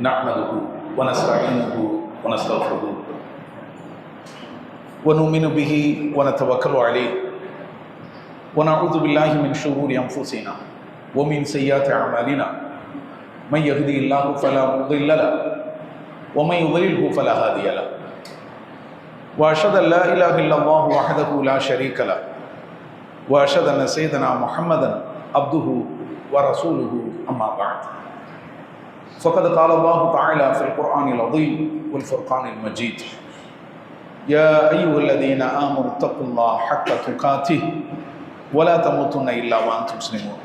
نحمده ونستعينه ونستغفره ونؤمن به ونتوكل عليه ونعوذ بالله من شرور أنفسنا ومن سيئات أعمالنا من يهده الله فلا مضل له ومن يضلله فلا هادي له وأشهد أن لا إله إلا الله وحده لا شريك له وأشهد أن سيدنا محمدا عبده ورسوله أما بعد فقد قال الله تعالى في القرآن العظيم والفرقان المجيد يا أيها الذين آمنوا اتقوا الله حق تقاته ولا تموتن إلا وأنتم مسلمون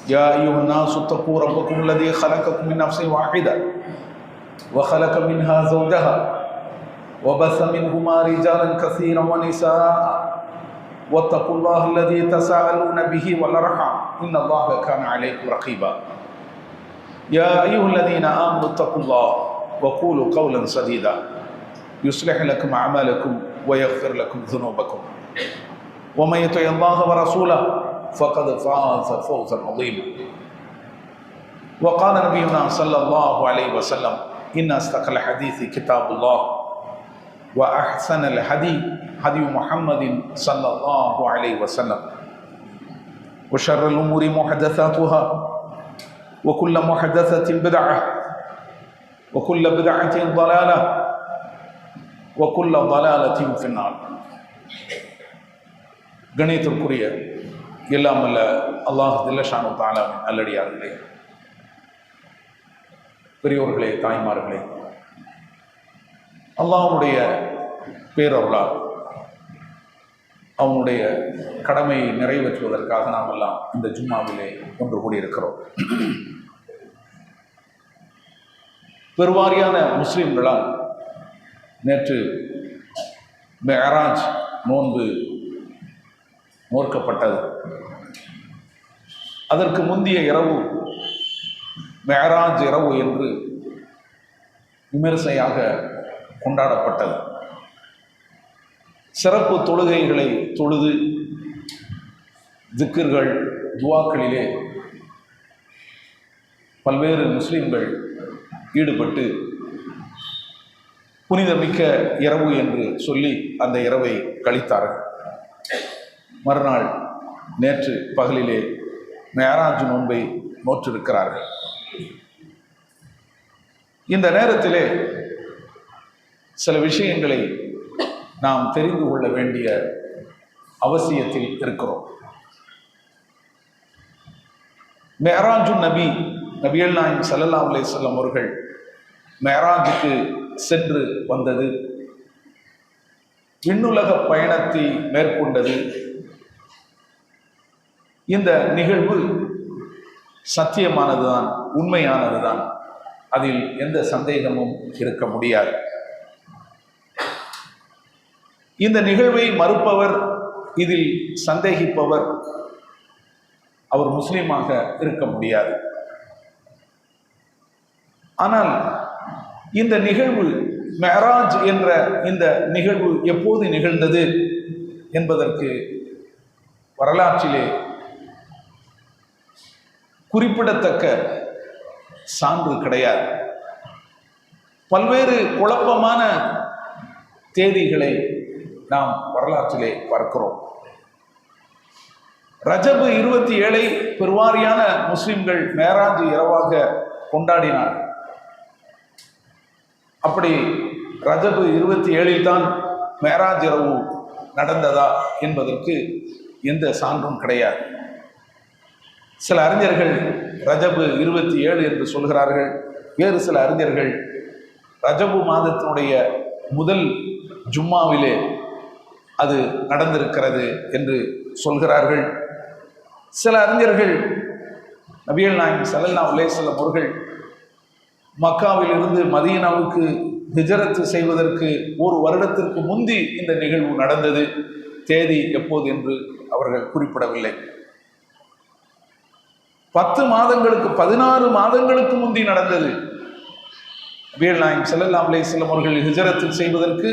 يا أيها الناس اتقوا ربكم الذي خلقكم من نفس واحدة وخلق منها زوجها وبث منهما رجالا كثيرا ونساء واتقوا الله الذي تساءلون به والأرحام إن الله كان عليكم رقيبا يا أيها الذين آمنوا اتقوا الله وقولوا قولا سديدا يصلح لكم أعمالكم ويغفر لكم ذنوبكم ومن يطع الله ورسوله فقد فاز فوزا عظيما وقال نبينا صلى الله عليه وسلم إن أصدق الحديث كتاب الله وأحسن الهدي هدي محمد صلى الله عليه وسلم وشر الأمور محدثاتها وكل محدثة بدعة وكل بدعة ضلالة وكل ضلالة في النار. கணியத்திற்குரிய எல்லாம் அல்ல அல்லாஹ் ஜல்ல ஷானு தஆலாவின் நல்லடியார்களே, பெரியோர்களே, தாய்மார்களே, அல்லாஹ்வுடைய பேரருளால் அவனுடைய கடமையை நிறைவேற்றுவதற்காக நாம் எல்லாம் இந்த ஜும்மாவிலே ஒன்று கூடியிருக்கிறோம். பெருவாரியான முஸ்லிம்களால் நேற்று மெஹராஜ் நோன்பு நோக்கப்பட்டது. அதற்கு முந்தைய இரவு மெஹராஜ் இரவு என்று விமரிசையாக கொண்டாடப்பட்டது. சிறப்பு தொழுகைகளை தொழுது திக்ர்கள் துவாக்களிலே பல்வேறு முஸ்லிம்கள் ஈடுபட்டு புனிதமிக்க இரவு என்று சொல்லி அந்த இரவை கழித்தார்கள். மறுநாள் நேற்று பகலிலே மெஹராஜ் நோன்பை நோற்றிருக்கிறார்கள். இந்த நேரத்திலே சில விஷயங்களை நாம் தெரிந்து கொள்ள வேண்டிய அவசியத்தில் இருக்கிறோம். மெஹராஜு நபிகள் நாயகம் ஸல்லல்லாஹு அலைஹி வஸல்லம் அவர்கள் மெஹராஜுக்கு சென்று வந்தது, விண்ணுலக பயணத்தை மேற்கொண்டது. இந்த நிகழ்வு சத்தியமானதுதான், உண்மையானதுதான், அதில் எந்த சந்தேகமும் இருக்க முடியாது. இந்த நிகழ்வை மறுப்பவர், இதில் சந்தேகிப்பவர், அவர் முஸ்லீமாக இருக்க முடியாது. ஆனால் இந்த நிகழ்வு, மெஹராஜ் என்ற இந்த நிகழ்வு எப்போது நிகழ்ந்தது என்பதற்கு வரலாற்றிலே குறிப்பிடத்தக்க சான்று கிடையாது. பல்வேறு குழப்பமான தேதிகளை நாம் வரலாற்றிலே பார்க்கிறோம். ரஜபு 27 பெருவாரியான முஸ்லிம்கள் மெஹராஜ் இரவாக கொண்டாடினார்கள். அப்படி ரஜபு 27 தான் மெஹராஜ் இரவு நடந்ததா என்பதற்கு எந்த சான்றும் கிடையாது. சில அறிஞர்கள் ரஜபு 27 என்று சொல்கிறார்கள். வேறு சில அறிஞர்கள் ரஜபு மாதத்தினுடைய முதல் ஜும்மாவிலே அது நடந்திருக்கிறது என்று சொல்கிறார்கள். சில அறிஞர்கள் நபிகள் நாயகம் ஸல்லல்லாஹு அலைஹி வஸல்லம் அவர்கள் மக்காவில் இருந்து மதீனாவுக்கு ஹிஜ்ரத் செய்வதற்கு ஒரு வருடத்திற்கு முந்தி இந்த நிகழ்வு நடந்தது. தேதி எப்போது என்று அவர்கள் குறிப்பிடவில்லை. 10 மாதங்களுக்கு 16 மாதங்களுக்கு முந்தி நடந்தது. நபிகள் நாயகம் ஸல்லல்லாஹு அலைஹி வஸல்லம் அவர்கள் ஹிஜ்ரத் செய்வதற்கு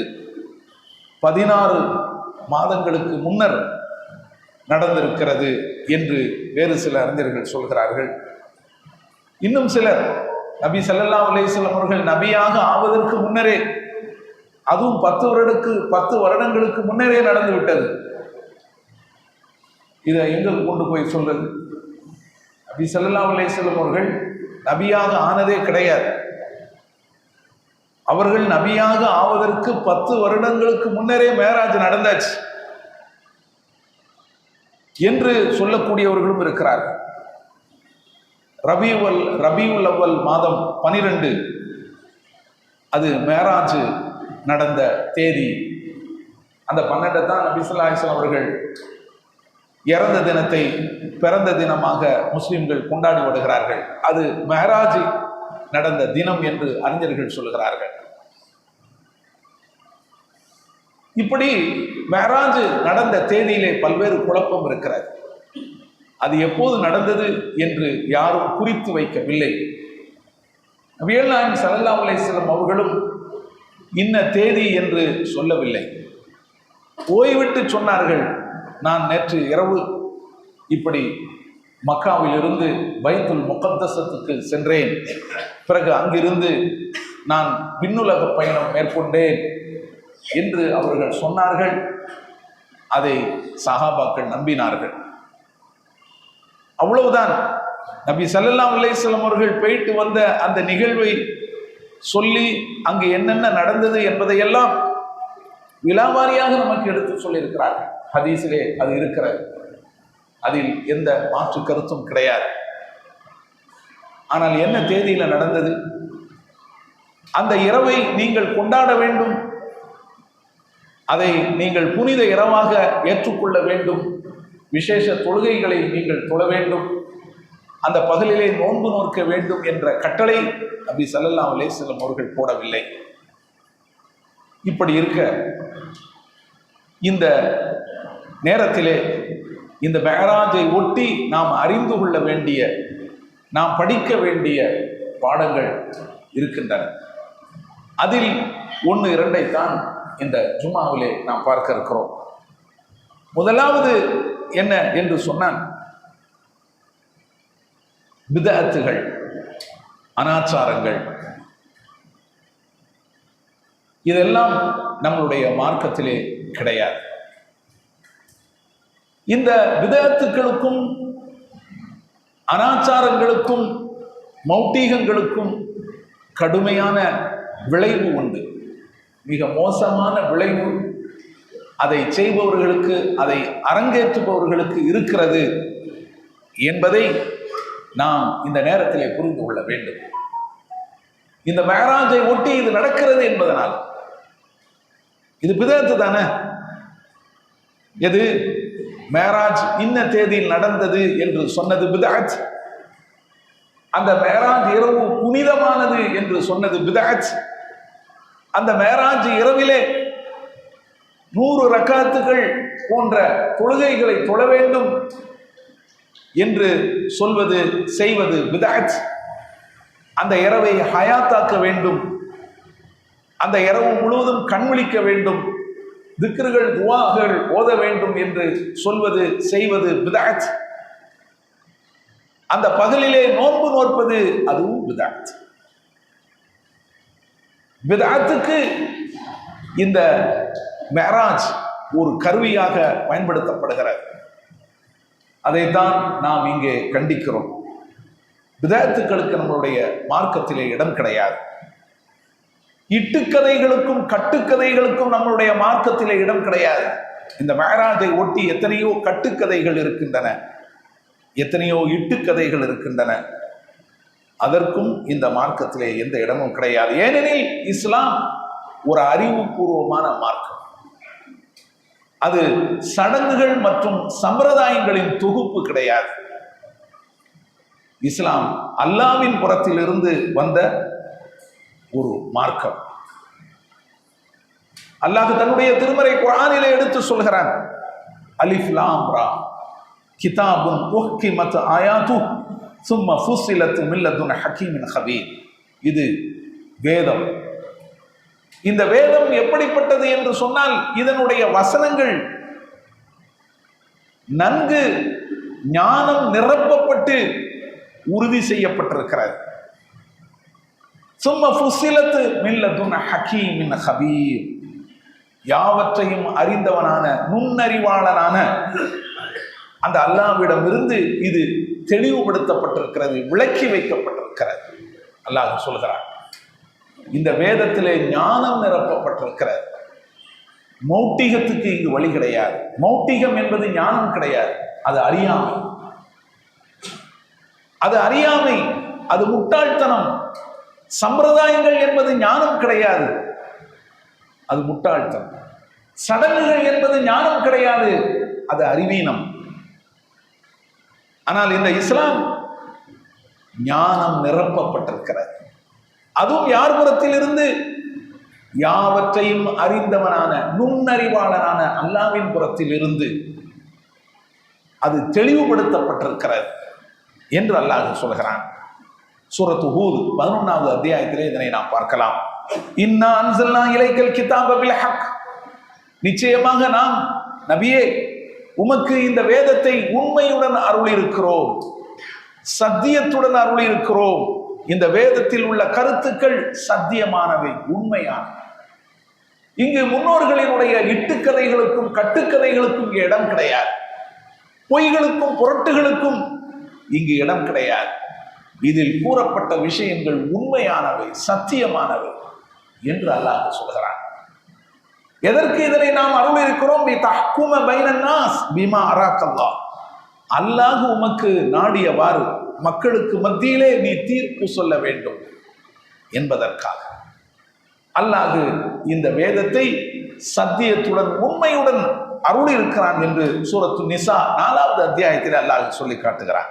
16 மாதங்களுக்கு முன்னர் நடந்திருக்கிறது என்று வேறு சில அறிஞர்கள் சொல்கிறார்கள். இன்னும் சிலர் நபி ஸல்லல்லாஹு அலைஹி வஸல்லம் அவர்கள் நபியாக ஆவதற்கு முன்னரே, அதுவும் 10 வருடங்களுக்கு முன்னரே நடந்து விட்டது. இதை எங்க கொண்டு போய் சொல்றது? நபி ஸல்லல்லாஹு அலைஹி வஸல்லம் அவர்கள் நபியாக ஆனதே கிடையாது. அவர்கள் நபியாக ஆவதற்கு 10 வருடங்களுக்கு முன்னரே மேராஜ் நடந்தாச்சு என்று சொல்லக்கூடியவர்களும் இருக்கிறார்கள். ரபியுல் அவ்வல் மாதம் 12 அது மேராஜ் நடந்த தேதி. அந்த 12 தான் நபி ஸல்லல்லாஹு அலைஹி வஸல்லம் அவர்கள் இறந்த தினத்தை பிறந்த தினமாக முஸ்லிம்கள் கொண்டாடி வருகிறார்கள். அது மேராஜ் நடந்த தினம் என்று அறிஞர்கள் சொல்லுகிறார்கள். இப்படி மேராஜ் நடந்த தேதியிலே பல்வேறு குழப்பம் இருக்கிறது. அது எப்போது நடந்தது என்று யாரும் குறித்து வைக்கவில்லை. நபிகள் நாயகம் ஸல்லல்லாஹு அலைஹி வஸல்லம் அவர்களும் இன்ன தேதி என்று சொல்லவில்லை. ஓய்விட்டு சொன்னார்கள், நான் நேற்று இரவு இப்படி மக்காவில் இருந்து பைத்துல் முகத்தஸத்துக்கு சென்றேன், பிறகு அங்கிருந்து நான் விண்ணுலக பயணம் மேற்கொண்டேன் என்று அவர்கள் சொன்னார்கள். அதை சஹாபாக்கள் நம்பினார்கள். அவ்வளவுதான். நபி ஸல்லல்லாஹு அலைஹி வஸல்லம் அவர்கள் போயிட்டு வந்த அந்த நிகழ்வை சொல்லி அங்கு என்னென்ன நடந்தது என்பதையெல்லாம் விலாவாரியாக நமக்கு எடுத்து சொல்லியிருக்கிறார்கள். ஹதீஸிலே அது இருக்கிறது, அதில் எந்த மாற்று கருத்தும் கிடையாது. ஆனால் என்ன தேதியில நடந்தது? அந்த இரவை நீங்கள் கொண்டாட வேண்டும், அதை நீங்கள் புனித இரவாக ஏற்றுக்கொள்ள வேண்டும், விசேஷ தொழுகைகளை நீங்கள் தொழ வேண்டும், அந்த பகலிலே நோன்பு நோக்க வேண்டும் என்ற கட்டளை நபி ஸல்லல்லாஹு அலைஹி வஸல்லம் அவர்கள் போடவில்லை. இப்படி இருக்க இந்த நேரத்திலே இந்த மேராஜை ஒட்டி நாம் அறிந்து கொள்ள வேண்டிய, நாம் படிக்க வேண்டிய பாடங்கள் இருக்கின்றன. அதில் 1, 2 தான் இந்த ஜும்மாவிலே நாம் பார்க்க இருக்கிறோம். முதலாவது என்ன என்று சொன்னால், பிதஅத்துகள், அனாச்சாரங்கள். இதெல்லாம் நம்மளுடைய மார்க்கத்திலே கிடையாது. இந்த பிதஅத்துகளுக்கும் அனாச்சாரங்களுக்கும் மௌட்டீகங்களுக்கும் கடுமையான விளைவு உண்டு, மிக மோசமான விளைவு அதை செய்பவர்களுக்கு, அதை அரங்கேற்றுபவர்களுக்கு இருக்கிறது என்பதை நாம் இந்த நேரத்திலே புரிந்து கொள்ள வேண்டும். இந்த மேராஜை ஒட்டி இது நடக்கிறது என்பதனால் இது பிதஅத்து தானே. எது? மேராஜ் இன்ன தேதியில் நடந்தது என்று சொன்னது பிதஅத். அந்த மேராஜ் இரவு புனிதமானது என்று சொன்னது பிதஅத். அந்த மேராஜ் இரவிலே 100 ரக்காத்துகள் போன்ற தொழுகைகளை தொழ வேண்டும் என்று சொல்வது, செய்வது பிதஅத். அந்த இரவை ஹயாத்தாக்க வேண்டும், அந்த இரவு முழுவதும் கண்விழிக்க வேண்டும், திக்ருகள் துஆகள் ஓத வேண்டும் என்று சொல்வது, செய்வது பிதஅத். அந்த பகலிலே நோன்பு நோற்பது, அதுவும் பிதஅத். பிதஅத்துக்கு இந்த மேராஜ் ஒரு கருவியாக பயன்படுத்தப்படுகிறது. அதைத்தான் நாம் இங்கே கண்டிக்கிறோம். பிதஅத்துகளுக்கு நம்மளுடைய மார்க்கத்திலே இடம் கிடையாது. இட்டுக்கதைகளுக்கும் கட்டுக்கதைகளுக்கும் நம்மளுடைய மார்க்கத்திலே இடம் கிடையாது. இந்த மேராஜை ஒட்டி எத்தனையோ கட்டுக்கதைகள் இருக்கின்றன, எத்தனையோ இட்டுக்கதைகள் இருக்கின்றன. அதற்கும் இந்த மார்க்கத்திலே எந்த இடமும் கிடையாது. ஏனெனில் இஸ்லாம் ஒரு அறிவுபூர்வமான மார்க்கம். அது சடங்குகள் மற்றும் சம்பிரதாயங்களின் தொகுப்பு கிடையாது. இஸ்லாம் அல்லாஹ்வின் புறத்திலிருந்து வந்த ஒரு மார்க்கம். அல்லாஹ் தன்னுடைய திருமறை குர்ஆனிலே எடுத்து சொல்கிறான், அலிஃப் லாம் ரா கிதாபுன் உஹ்கிமத் ஆயாத்து சும்ம ஃபுஸ்ஸிலத் மின் லதுன் ஹகீமின் ஹபீர். இது வேதம். இந்த வேதம் எப்படிப்பட்டது என்று சொன்னால், இதனுடைய வசனங்கள் நன்கு ஞானம் நிரப்பப்பட்டு உறுதி செய்யப்பட்டிருக்கிறது. சும்ம ஃபுஸ்ஸிலத் மின் லதுன் ஹகீமின் ஹபீர். யாவற்றையும் அறிந்தவனான நுண்ணறிவாளனான அந்த அல்லாஹ்விடமிருந்து இது தெளிவுபடுத்தப்பட்டிருக்கிறது, விளக்கி வைக்கப்பட்டிருக்கிறது. அல்லாஹ் சொல்கிறார், இந்த வேதத்திலே ஞானம் நிரப்பப்பட்டிருக்கிறது. மௌட்டிகத்துக்கு இங்கு வழி கிடையாது. மௌட்டிகம் என்பது ஞானம் கிடையாது, அது அறியாமை. அது அறியாமை, அது முட்டாள்தனம். சம்பிரதாயங்கள் என்பது ஞானம் கிடையாது, அது முட்டாள்தனம். சடங்குகள் என்பது ஞானம் கிடையாது, அது அறிவீனம். ஆனால் இந்த இஸ்லாம் ஞானம் நிரப்பப்பட்டிருக்கிறது. அதுவும் யார் புறத்தில் இருந்து? யாவற்றையும் அறிந்தவனான நுண்ணறிவாளனான அல்லாஹ்வின் புறத்தில் இருந்து அது தெளிவுபடுத்தப்பட்டிருக்கிறது என்று அல்லாஹ் சொல்கிறான். சூரத்து ஹூத் 11வது அத்தியாயத்திலே இதனை நாம் பார்க்கலாம். இன்னா அன்ஸல்னா இலைக்கல் கிதாப பில் ஹக். நிச்சயமாக நாம் நபியே உமக்கு இந்த வேதத்தை உண்மையுடன் அருளியிருக்கிறோம், சத்தியத்துடன் அருளியிருக்கிறோம். இந்த வேதத்தில் உள்ள கருத்துக்கள் சத்தியமானவை, உண்மையானவை. இங்கு முன்னோர்களினுடைய இட்டுக்கதைகளுக்கும் கட்டுக்கதைகளுக்கும் இங்கு இடம் கிடையாது. பொய்களுக்கும் புரட்டுகளுக்கும் இங்கு இடம் கிடையாது. இதில் கூறப்பட்ட விஷயங்கள் உண்மையானவை, சத்தியமானவை என்று அல்லாஹ் சொல்கிறான். எதற்கு இதனை நாம் அருள் இருக்கிறோம்? அல்லாஹ் உமக்கு நாடியவாறு மக்களுக்கு மத்தியிலே நீ தீர்ப்பு சொல்ல வேண்டும் என்பதற்காக அல்லாஹ் இந்த வேதத்தை சத்தியத்துடன் உண்மையுடன் அருள் இருக்கிறான் என்று சூரத்து நிசா 4வது அத்தியாயத்திலே அல்லாஹ் சொல்லி காட்டுகிறான்.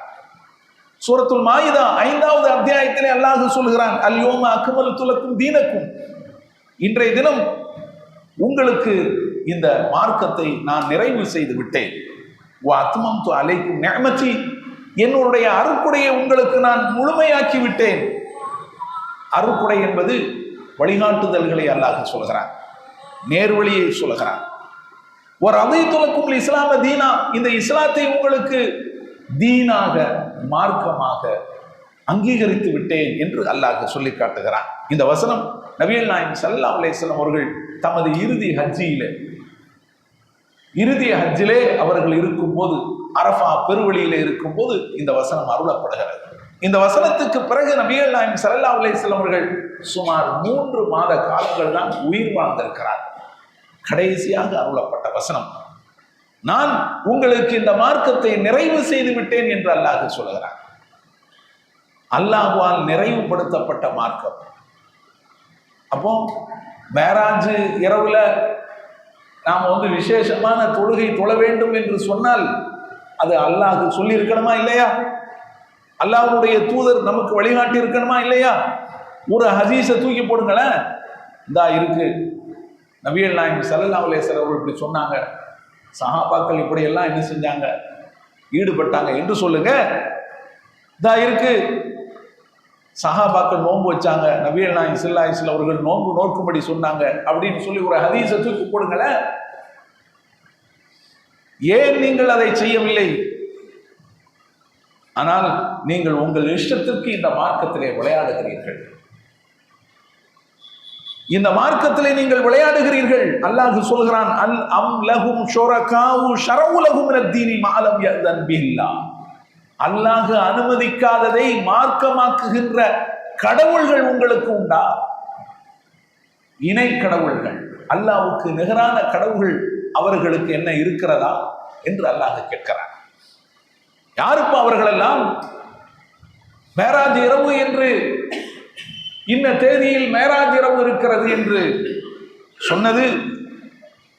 சூரத்துல் மாயிதா 5வது அத்தியாயத்திலே அல்லாஹ் சொல்கிறான், அல்யோம அக்மல்து லக்கும் தீனக்கும். இன்றைய தினம் உங்களுக்கு இந்த மார்க்கத்தை நான் நிறைவு செய்து விட்டேன். வஅத்மம்து அலைக்கும் நிஅமதி. என்னுடைய அருட்கொடையை உங்களுக்கு நான் முழுமையாக்கி விட்டேன். அருட்கொடை என்பது வழிகாட்டுதல்களை அல்லாஹ் சொல்கிறான், நேர்வழியை சொல்கிறான். ஒரு அதைத்துலக்கும் இஸ்லாம தீனா. இந்த இஸ்லாத்தை உங்களுக்கு தீனாக, மார்க்கமாக அங்கீகரித்து விட்டேன் என்று அல்லாஹ் சொல்லி காட்டுகிறான். இந்த வசனம் நபிகள் நாயகம் ஸல்லல்லாஹு அலைஹி வஸல்லம் அவர்கள் தமது இறுதி ஹஜ்ஜிலே அவர்கள் இருக்கும்போது, அரஃபா பெருவழியிலே இருக்கும்போது இந்த வசனம் அருளப்படுகிறது. இந்த வசனத்துக்கு பிறகு நபிகள் நாயகம் ஸல்லல்லாஹு அலைஹி வஸல்லம் அவர்கள் சுமார் 3 மாத காலங்கள் தான் உயிர் வாழ்ந்திருக்கிறார். கடைசியாக அருளப்பட்ட வசனம், நான் உங்களுக்கு இந்த மார்க்கத்தை நிறைவு செய்து விட்டேன் என்று அல்லாஹ் சொல்கிறார். அல்லாஹ்வால் நிறைவுபடுத்தப்பட்ட மார்க்கம். அப்போ மேராஜ் இரவுல நாம் விசேஷமான தொழுகை தொழ வேண்டும் என்று சொன்னால் அது அல்லாஹ் சொல்லி இருக்கணுமா இல்லையா? அல்லாஹ்வுடைய தூதர் நமக்கு வழிகாட்டி இருக்கணுமா இல்லையா? ஒரு ஹதீஸை தூக்கி போடுங்களேன், இந்தா இருக்கு, நபிகள் நாயகம் ஸல்லல்லாஹு அலைஹி வஸல்லம் அவர்கள் இப்படி சொன்னாங்க, சஹாபாக்கள் இப்படியெல்லாம் என்ன செஞ்சாங்க, ஈடுபட்டாங்க என்று சொல்லுங்க. இதா இருக்கு, சஹாபாக்கள் நோன்பு வச்சாங்க, நபிகள் நாயகம் ஸல்லல்லாஹு அலைஹி வஸல்லம் அவர்கள் நோன்பு நோக்கும்படி சொன்னாங்க அப்படின்னு சொல்லி ஒரு ஹதீஸை தூக்கி போடுங்களேன். ஏன் நீங்கள் அதை செய்யவில்லை? ஆனால் நீங்கள் உங்கள் இஷ்டத்திற்கு இந்த மார்க்கத்திலே விளையாடுகிறீர்கள். இந்த மார்க்கத்திலே நீங்கள் விளையாடுகிறீர்கள். அல்லாஹ் சொல்கிறான், அல் அம் லஹும் ஷுரகாஉ ஷரஉ லஹும் மினத் தீனி மா லம் யஅதன் பில்லாஹ். அல்லாஹ் அனுமதிக்காததை மார்க்கமாக்குகின்ற கடவுள்கள் உங்களுக்கு உண்டா? இணை கடவுள்கள், அல்லாஹ்வுக்கு நிகரான கடவுள்கள் அவர்களுக்கு என்ன இருக்கிறதா என்று அல்லாஹ் கேட்கிறான். யாருப்பா அவர்கள் எல்லாம்? மேராஜ் இரவு என்று, இன்ன தேதியில் மேராஜ் இரவு இருக்கிறது என்று சொன்னது,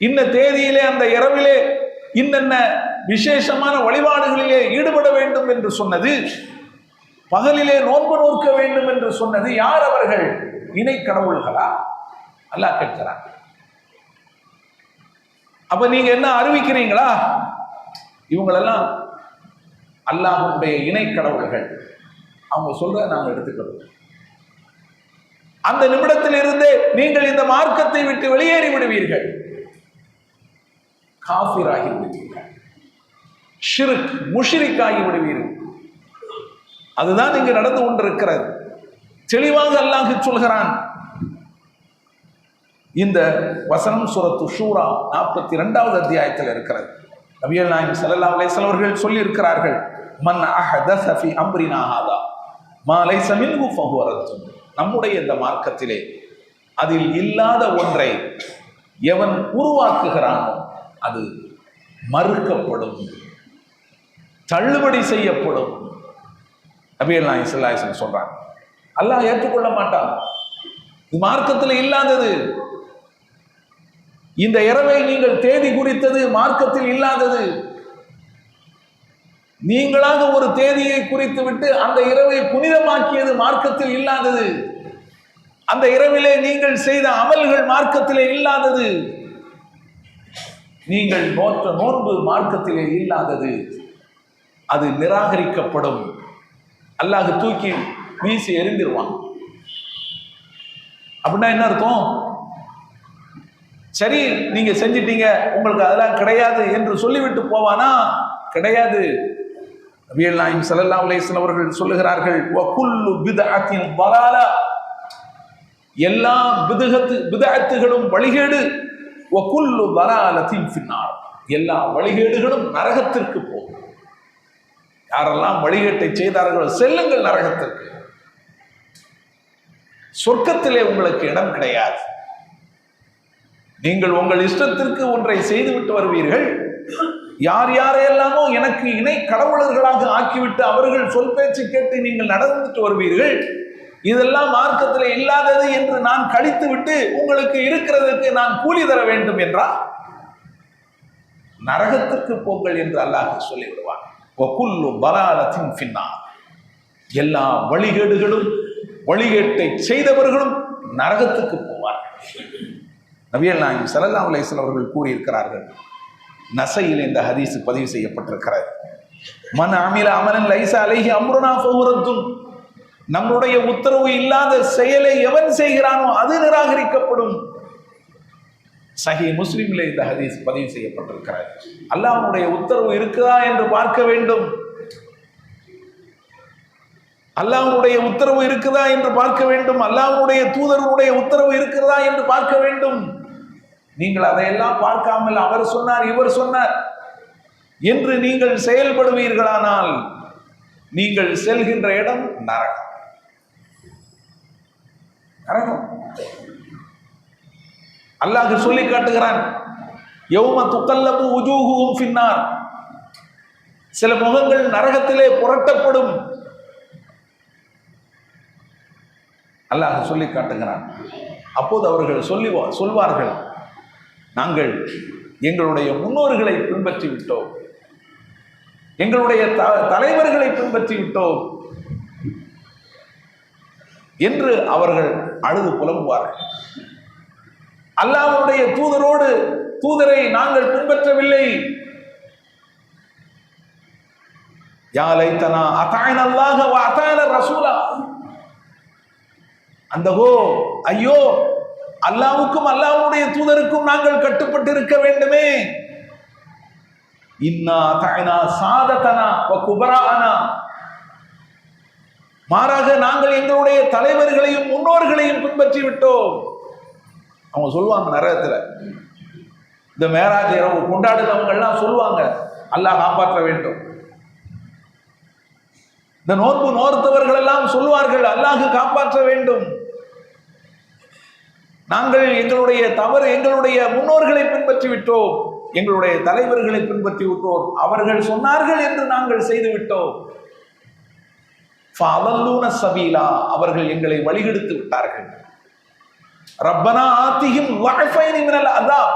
இன்ன தேதியிலே அந்த இரவிலே இன்னென்ன விசேஷமான வழிபாடுகளிலே ஈடுபட வேண்டும் என்று சொன்னது, பகலிலே நோன்பு நோக்க வேண்டும் என்று சொன்னது, யார் அவர்கள்? இணை கடவுள்களா? அல்லாஹ் கேட்கிறார். அப்ப நீங்க என்ன அறிவிக்கிறீங்களா? இவங்களெல்லாம் அல்லாஹ்வுடைய இணை கடவுள்கள், அவங்க சொல்றதை நாங்கள் எடுத்துக்கிறோம். அந்த நிமிடத்தில் இருந்தே நீங்கள் இந்த மார்க்கத்தை விட்டு வெளியேறி விடுவீர்கள், காஃபிராகி விடுவீர்கள், ஷிர்க் முஷ்ரிக் ஆகி விடுவீர்கள். அதுதான் இங்கு நடந்து கொண்டிருக்கிறது. தெளிவாக அல்லாஹ் சொல்கிறான். இந்த வசனம் சூரத்து ஷூரா 42வது அத்தியாயத்தில் இருக்கிறது. நபிகள் நாயகம் ஸல்லல்லாஹு அலைஹி வஸல்லம் அவர்கள் சொல்லி இருக்கிறார்கள், மன் அஹதஸ ஃபீ அம்ரினா ஹாதா மா லைஸ மின்ஹு ஃபஹுவ ரத்துன். நம்முடைய இந்த மார்க்கத்திலே அதில் இல்லாத ஒன்றை எவன் உருவாக்குகிறானோ அது மறுக்கப்படும், தள்ளுபடி செய்யப்படும். நபிகள் நாயகம் ஸல்லல்லாஹு அலைஹி வஸல்லம் சொல்றாங்க. அல்லாஹ் ஏற்றுக்கொள்ள மாட்டான். இது மார்க்கத்தில் இல்லாதது. இந்த இரவை நீங்கள் தேதி குறித்தது மார்க்கத்தில் இல்லாதது. நீங்களாக ஒரு தேதியை குறித்து விட்டு அந்த இரவை புனிதமாக்கியது மார்க்கத்தில் இல்லாதது. அந்த இரவிலே நீங்கள் செய்த அமல்கள் மார்க்கத்திலே இல்லாதது. நீங்கள் நோற்ற நோன்பு மார்க்கத்திலே இல்லாதது. அது நிராகரிக்கப்படும். அல்லாஹ் தூக்கி வீசி எறிந்திருவான். அப்படின்னா என்ன அர்த்தம்? சரி, நீங்க செஞ்சிட்டீங்க, உங்களுக்கு அதெல்லாம் கிடையாது என்று சொல்லிவிட்டு போவானா? கிடையாது. நபிகள் நாயகம் ஸல்லல்லாஹு அலைஹி வஸல்லம் அவர்கள் சொல்லுகிறார்கள், வகுல்லு பித்அத்தின் ضلاலா, எல்லா பித்அத்துகளும் வழிகேடு, வகுல்லு ضلالத்தின் ஃபின்னார், எல்லா வழிகேடுகளும் நரகத்திற்கு போகும். யாரெல்லாம் வழிகேட்டை செய்தார்களோ செல்லுங்கள் நரகத்திற்கு. சொர்க்கத்திலே உங்களுக்கு இடம் கிடையாது. நீங்கள் உங்கள் இஷ்டத்திற்கு ஒன்றை செய்துவிட்டு வருவீர்கள். யார் யாரையெல்லாமோ எனக்கு இணை கடவுளர்களாக ஆக்கிவிட்டு அவர்கள் சொல் பேச்சு கேட்டு நீங்கள் நடந்துட்டு வருவீர்கள். இதெல்லாம் மார்க்கத்தில் இல்லாதது என்று நான் கழித்து விட்டு உங்களுக்கு இருக்கிறதுக்கு நான் கூலி தர வேண்டும் என்றால் நரகத்திற்கு போங்கள் என்று அல்லாஹ் சொல்லிவிடுவான். வகுல்லு ضلالத்தின் ஃபின்னார், எல்லா வழிகேடுகளும் வழிகேட்டை செய்தவர்களும் நரகத்துக்கு போவார்கள். நபிகள் நாயகம் ஸல்லல்லாஹு அலைஹி வஸல்லம் அவர்கள் கூறியிருக்கிறார்கள். நசையில் இந்த ஹதீஸ் பதிவு செய்யப்பட்டிருக்கிறது. மன் அமில அமலன் லைஸ அலைஹி அம்ருனா ஃபஹுவ ரத்துன், நம்முடைய உத்தரவு இல்லாத செயலை எவன் செய்கிறானோ அது நிராகரிக்கப்படும். சஹீஹ் முஸ்லிமில் இந்த ஹதீஸ் பதிவு செய்யப்பட்டிருக்கிறது. அல்லாஹ்வுடைய உத்தரவு இருக்குதா என்று பார்க்க வேண்டும். அல்லாஹ்வுடைய உத்தரவு இருக்குதா என்று பார்க்க வேண்டும். அல்லாஹ்வுடைய தூதருடைய உத்தரவு இருக்கிறதா என்று பார்க்க வேண்டும். நீங்கள் அதையெல்லாம் பார்க்காமல் அவர் சொன்னார் இவர் சொன்னார் என்று நீங்கள் செயல்படுவீர்களானால் நீங்கள் செல்கின்ற இடம் நரகம். நரகம். அல்லாஹ் சொல்லி காட்டுகிறான், யௌம துகல்லபு வுஜூஹுஹும் ஃபின்னார், சில முகங்கள் நரகத்திலே புரட்டப்படும். அல்லாஹ் சொல்லி காட்டுகிறான். அப்போது அவர்கள் சொல்வார்கள், நாங்கள் எங்களுடைய முன்னோர்களை பின்பற்றி விட்டோம், எங்களுடைய தலைவர்களை பின்பற்றி விட்டோம் என்று அவர்கள் அழுது புலம்புவார்கள். அல்லாஹ்வுடைய தூதரை நாங்கள் பின்பற்றவில்லை. யா லைத்தனா அதாஅனா அல்லாஹ வ அதாஅனா ரசூலா, அந்தகோ ஐயோ, அல்லாஹ்வுக்கும் அல்லாஹ்வுடைய தூதருக்கும் நாங்கள் கட்டுப்பட்டு இருக்க வேண்டுமே. இன்னா தஅனா சாததனா வ குபரானா, மாறாக நாங்கள் எங்களுடைய தலைவர்களையும் முன்னோர்களையும் பின்பற்றி விட்டோம். அவங்க சொல்லுவாங்க நரகத்துல, இந்த மேராஜ் இரவு கொண்டாடுறவங்க எல்லாம் சொல்லுவாங்க, அல்லாஹ் காப்பாற்ற வேண்டும். இந்த நோன்பு நோர்த்தவர்கள் எல்லாம் சொல்லுவார்கள், அல்லாஹ் காப்பாற்ற வேண்டும். நாங்கள் எங்களுடைய முன்னோர்களை பின்பற்றி விட்டோம், எங்களுடைய தலைவர்களை பின்பற்றி விட்டோம், அவர்கள் சொன்னார்கள் என்று நாங்கள் செய்து விட்டோம். ஃபஅலல்லூன சபீலா, அவர்கள் எங்களை வழிகெடுத்து விட்டார்கள். ரப்பனா ஆத்திஹிம் ضعفين من العذاب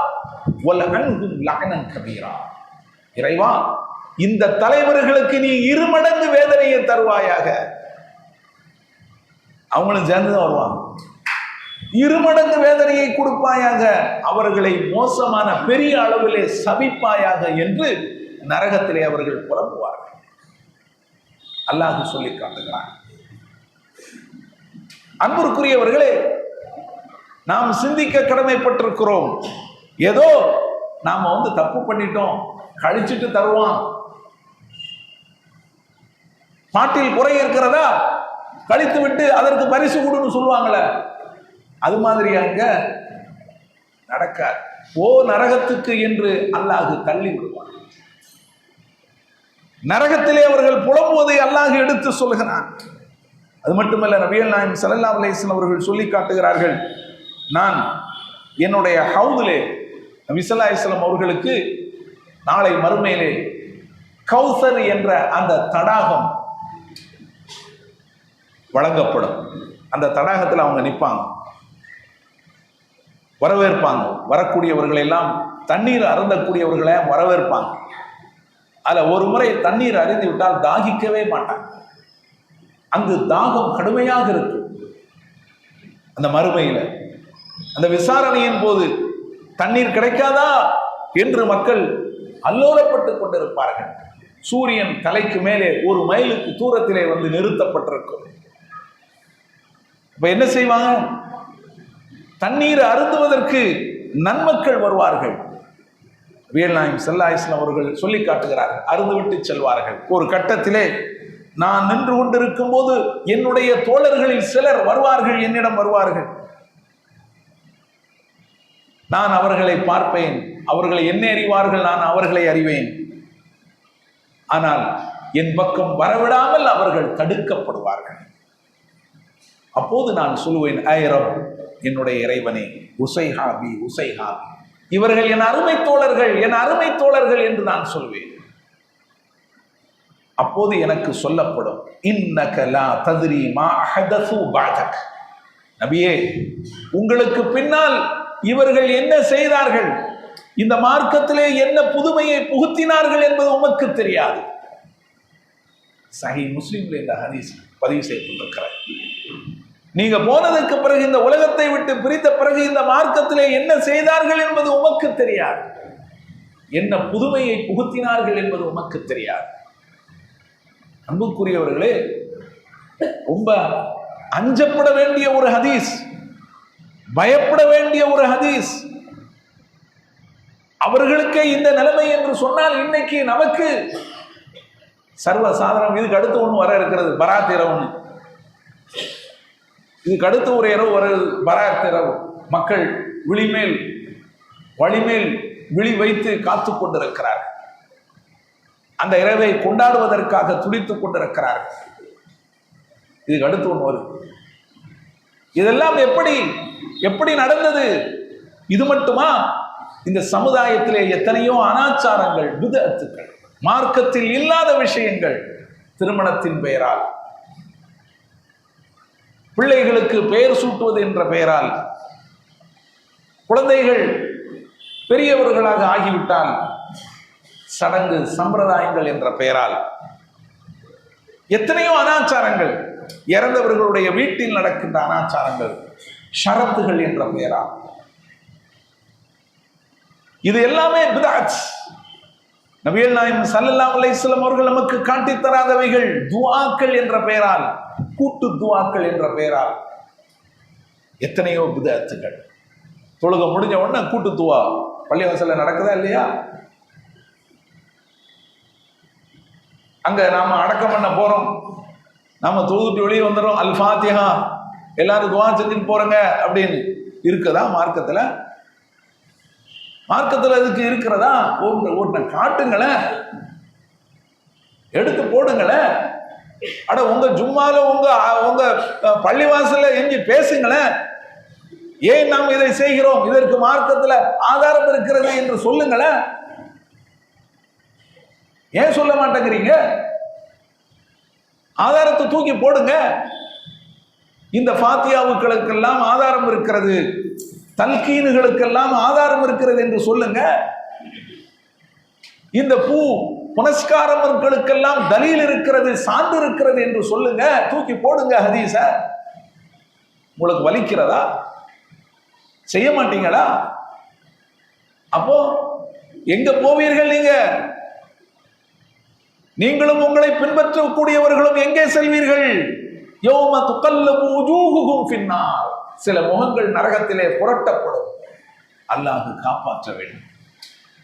வலஅன்ஹும் லஅனன் கபீரா, இறைவா இந்த தலைவர்களுக்கு நீ 2 மடங்கு வேதனையை தருவாயாக. அவங்களும் சேர்ந்துதான் வருவாங்க. 2 மடங்கு வேதனையை கொடுப்பாயாக, அவர்களை மோசமான பெரிய அளவிலே சபிப்பாயாக என்று நரகத்திலே அவர்கள் புலம்புவார்கள். அல்லாஹ் சொல்லி காட்டுகிறான். அன்பிற்குரியவர்களே, நாம் சிந்திக்க கடமைப்பட்டிருக்கிறோம். ஏதோ நாம தப்பு பண்ணிட்டோம், கழிச்சிட்டு தருவான், பாட்டில் குறை இருக்கிறதா, கழித்து விட்டு அதற்கு பரிசு கொடுன்னு சொல்லுவாங்களே, அது மாதிரி அங்க நடக்காது. ஓ நரகத்துக்கு என்று அல்லாஹ் தள்ளி விடுவார். நரகத்திலே அவர்கள் புலம்புவதை அல்லாஹ் எடுத்து சொல்கிறான். அது மட்டுமல்ல, நபிகள் நாயகம் ஸல்லல்லாஹு அலைஹி வஸல்லம் அவர்கள் சொல்லி காட்டுகிறார்கள், நான் என்னுடைய ஹவுதிலே நபி ஸல்லல்லாஹு அலைஹி வஸல்லம் அவர்களுக்கு நாளை மறுமையிலே கௌசர் என்ற அந்த தடாகம் வழங்கப்படும். அந்த தடாகத்தில் அவங்க நிற்பாங்க, வரவேற்பாங்க. வரக்கூடியவர்கள் எல்லாம் தண்ணீர் அருந்தக்கூடியவர்களை வரவேற்பாங்க. அதில் ஒரு முறை தண்ணீர் அருந்தி விட்டால் தாகிக்கவே மாட்டாங்க. அங்கு தாகம் கடுமையாக இருக்கும். அந்த மறுமையில் அந்த விசாரணையின் போது தண்ணீர் கிடைக்காதா என்று மக்கள் அல்லோலப்பட்டு கொண்டிருப்பார்கள். சூரியன் தலைக்கு மேலே 1 மைலுக்கு தூரத்திலே வந்து நிறுத்தப்பட்டிருக்கும். இப்ப என்ன செய்வாங்க? தண்ணீர் அருந்துவதற்கு நன்மக்கள் வருவார்கள். நபிகள் நாயகம் ஸல்லல்லாஹு அலைஹி வஸல்லம் அவர்கள் சொல்லி காட்டுகிறார்கள், அருந்து விட்டு செல்வார்கள். ஒரு கட்டத்திலே நான் நின்று கொண்டிருக்கும் போது என்னுடைய தோழர்களில் சிலர் வருவார்கள், என்னிடம் வருவார்கள். நான் அவர்களை பார்ப்பேன், அவர்களை என்ன அறிவார்கள், நான் அவர்களை அறிவேன். ஆனால் என் பக்கம் வரவிடாமல் அவர்கள் தடுக்கப்படுவார்கள். அப்போது நான் சொல்லுவேன், ஐ ரப், என்னுடைய இறைவனே, உசைஹாபி உசைஹாபி, இவர்கள் என் அருமை தோழர்கள், என் அருமை தோழர்கள் என்று நான் சொல்வேன். அப்போது எனக்கு சொல்லப்படும், இன்னக லா தத்ரி மா அஹதஸு பஅதக், நபியே, உங்களுக்கு பின்னால் இவர்கள் என்ன செய்தார்கள், இந்த மார்க்கத்திலே என்ன புதுமையை புகுத்தினார்கள் என்பது உமக்கு தெரியாது. சஹீஹ் முஸ்லிம்ல இந்த ஹதீஸ் பதிவு செய்யப்பட்டிருக்கிறது. நீங்க போனதற்கு பிறகு, இந்த உலகத்தை விட்டு பிரித்த பிறகு இந்த மார்க்கத்திலே என்ன செய்தார்கள் என்பது உமக்கு தெரியாது, என்ன புதுமையை புகுத்தினார்கள் என்பது உமக்கு தெரியாது. அன்புக்குரியவர்களே, ரொம்ப அஞ்சப்பட வேண்டிய ஒரு ஹதீஸ், பயப்பட வேண்டிய ஒரு ஹதீஸ். அவர்களுக்கே இந்த நிலைமை என்று சொன்னால் இன்னைக்கு நமக்கு சர்வ சாதாரணம். இதுக்கு அடுத்து ஒன்று வர இருக்கிறது, பராத் இரவுன்னு. இதுக்கு அடுத்து ஒரு இரவு வர, பராத் இரவு. மக்கள் விழிமேல் வழிமேல் விழி வைத்து காத்து கொண்டிருக்கிறார்கள். அந்த இரவை கொண்டாடுவதற்காக துடித்துக் கொண்டிருக்கிறார்கள். இதுக்கு அடுத்து ஒன்று வரும். இதெல்லாம் எப்படி நடந்தது? இது மட்டுமா? இந்த சமுதாயத்திலே எத்தனையோ அனாச்சாரங்கள், பிதஅத்துகள், மார்க்கத்தில் இல்லாத விஷயங்கள், திருமணத்தின் பெயரால், பிள்ளைகளுக்கு பெயர் சூட்டுவது என்ற பெயரால், குழந்தைகள் பெரியவர்களாக ஆகிவிட்டால் சடங்கு சம்பிரதாயங்கள் என்ற பெயரால் எத்தனையோ அனாச்சாரங்கள், இறந்தவர்களுடைய வீட்டில் நடக்கின்ற அனாச்சாரங்கள், ஷரத்துகள் என்ற பெயரால், இது எல்லாமே பிதஅத். நபிகள் நாயகம் ஸல்லல்லாஹு அலைஹி வஸல்லம் அவர்கள் நமக்கு காட்டித் தராதவைகள். துஆக்கள் என்ற பெயரால், கூட்டு துஆக்கள் என்ற பெயரால் எத்தனையோ பிதஅத்துகள். தொழுகை முடிஞ்ச உடனே கூட்டு துஆ பள்ளிவாசல்ல நடக்குதா இல்லையா? அங்க நாம அடக்கம் பண்ண போறோம், நாம தொழுதுட்டு வெளியே வந்துடும், அல் ஃபாத்திஹா எல்லாரும் துஆ செஞ்சுட்டு போறங்க அப்படின்னு இருக்குதா மார்க்கத்துல? மார்க்கத்தில் அதுக்கு இருக்கிறதா? ஒன்றை காட்டுங்களேன், எடுத்து போடுங்களேன். அட உங்க ஜும்மால உங்க பள்ளிவாசல்ல எஞ்சி பேசுங்களேன். ஏன் நாம் இதை செய்கிறோம், இதற்கு மார்க்கத்தில் ஆதாரம் இருக்கிறது என்று சொல்லுங்களேன். ஏன் சொல்ல மாட்டேங்கிறீங்க? ஆதாரத்தை தூக்கி போடுங்க. இந்த ஃபாத்தியாவுக்களுக்கெல்லாம் ஆதாரம் இருக்கிறது, தல்கீனுகளுக்கெல்லாம் ஆதாரம் இருக்கிறது என்று சொல்லுங்க. இந்த புனஸ்காரங்களுக்கெல்லாம் தலீல் இருக்கிறது, சான்று இருக்கிறது என்று சொல்லுங்க. தூக்கி போடுங்க ஹதீஸ. உங்களுக்கு வலிக்கிறதா? செய்ய மாட்டீங்களா? அப்போ எங்க போவீர்கள்? நீங்களும் உங்களை பின்பற்றக்கூடியவர்களும் எங்கே செல்வீர்கள்? யௌம துகல்லபு வஜூஹுஹும் ஃபின்னார், சில முகங்கள் நரகத்திலே புரட்டப்படும். அல்லாஹ் காப்பாற்ற வேண்டும்.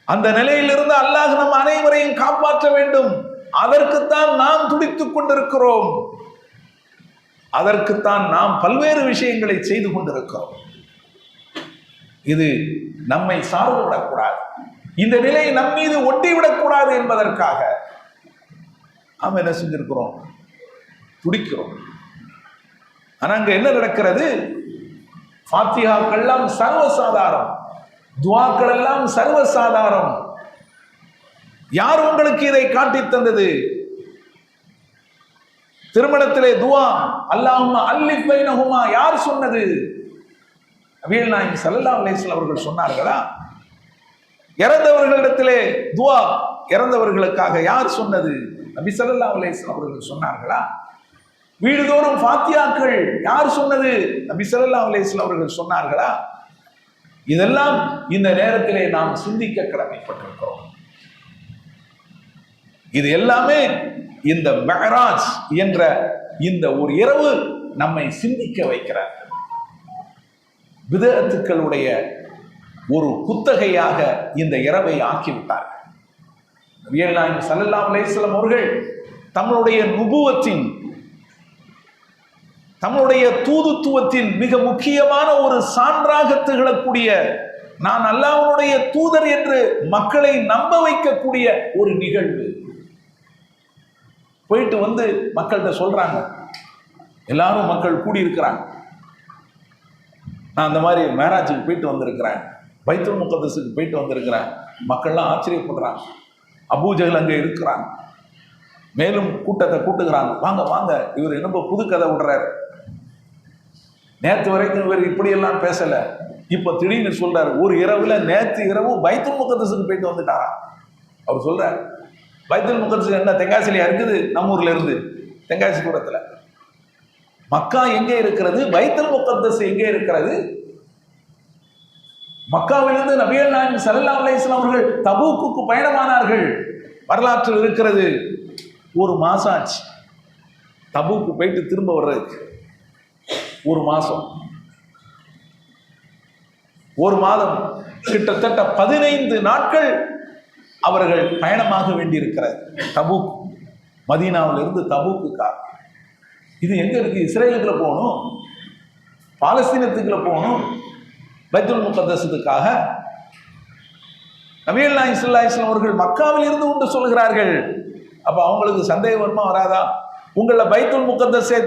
அந்த நிலையிலிருந்து அல்லாஹ் நம் அனைவரையும் காப்பாற்ற வேண்டும். அதற்குத்தான் நாம் துடித்துக் கொண்டிருக்கிறோம். அதற்குத்தான் நாம் பல்வேறு விஷயங்களை செய்து கொண்டிருக்கிறோம். இது நம்மை சார்ந்து விடக்கூடாது, இந்த நிலை நம் மீது ஒட்டி விடக்கூடாது என்பதற்காக நாம் என்ன செஞ்சிருக்கிறோம், துடிக்கிறோம். ஆனா அங்க என்ன நடக்கிறது? ஃபாத்திஹாக்கள் எல்லாம் சர்வசாதாரணம், துஆக்கள் எல்லாம் சர்வசாதாரணம். யார் உங்களுக்கு இதை காட்டி தந்தது? திருமணத்திலே துஆ அல்லாஹும்ம அல்லிஃப் பைனஹுமா யார் சொன்னது? நபிகள் நாயகம் ஸல்லல்லாஹு அலைஹி வஸல்லம் அவர்கள் சொன்னார்களா? இறந்தவர்களிடத்திலே துஆ இறந்தவர்களுக்காக யார் சொன்னது? நபி ஸல்லல்லாஹு அலைஹி வஸல்லம் அவர்கள் சொன்னார்களா? வீடுதோறும் ஃபாத்தியாக்கள் யார் சொன்னது? நபி ஸல்லல்லாஹு அலைஹி வஸல்லம் அவர்கள் சொன்னார்களா? இதெல்லாம் இந்த நேரத்திலே நாம் சிந்திக்க கடமைப்பட்டிருக்கிறோம். இது எல்லாமே இந்த மெஹராஜ் என்ற இந்த ஒரு இரவு நம்மை சிந்திக்க வைக்கிறார். பிதஅத்துக்களுடைய ஒரு குத்தகையாக இந்த இரவை ஆக்கிவிட்டார். நபிகள் நாயகம் ஸல்லல்லாஹு அலைஹி வஸல்லம் அவர்கள் தம்முடைய நுபுவத்தின், தம்முடைய தூதுத்துவத்தின் மிக முக்கியமான ஒரு சான்றாக திகழக்கூடிய, நான் அல்லாஹ்வுடைய தூதர் என்று மக்களை நம்ப வைக்கக்கூடிய ஒரு நிகழ்வு. போயிட்டு வந்து மக்கள்கிட்ட சொல்றாங்க, எல்லாரும் மக்கள் கூடி இருக்கிறாங்க, நான் அந்த மாதிரி மேராஜுக்கு போயிட்டு வந்திருக்கிறேன், பைத்துல் முகத்தஸுக்கு போயிட்டு வந்திருக்கிறேன். மக்கள்லாம் ஆச்சரியப்படுறாங்க. அபூஜஹல் அங்கே இருக்கிறாங்க. மேலும் கூட்டத்தை கூட்டுகிறாங்க, வாங்க வாங்க, இவர் என்னப்போ புது கதை விடுறாரு, நேற்று வரைக்கும் இவர் இப்படியெல்லாம் பேசல, இப்ப திடீர்னு சொல்றாரு, ஒரு இரவுல நேற்று இரவு பைத்துல் முகத்தஸுக்கு போயிட்டு வந்துட்டாரா. அவர் சொல்றாரு, பைத்துல் முகத்தஸ் என்ன தென்காசிலியா இருக்குது? நம்ம ஊர்ல இருந்து தென்காசி தூரத்துல. மக்கா எங்கே இருக்கிறது? பைத்துல் முகத்தஸ் எங்கே இருக்கிறது? மக்காவிலிருந்து நபிகள் நாயகம் ஸல்லல்லாஹு அலைஹி வஸல்லம் அவர்கள் தபூக்குக்கு பயணமானார்கள். வரலாற்றில் இருக்கிறது. ஒரு மாசம் ஆச்சு தபூக்கு போயிட்டு திரும்ப வர்றதுக்கு. ஒரு மாசம், ஒரு மாதம், கிட்டத்தட்ட 15 நாட்கள் அவர்கள் பயணமாக வேண்டியிருக்கிறது. தபூக், மதீனாவிலிருந்து தபூக்குக்கா. இது எங்க இருக்கு? இஸ்ரேலுக்குள்ள போகணும், பாலஸ்தீனத்துக்குள்ள போகணும், பைத்துல் முகத்தஸுக்காக. நபிகள் நாயகம் ஸல்லல்லாஹு அலைஹி வஸல்லம் அவர்கள் மக்காவில் இருந்து உண்டு சொல்கிறார்கள். அப்ப அவங்களுக்கு சந்தேகம் வருமா வராதா? உங்கள பைத்துல் முகத்தஸை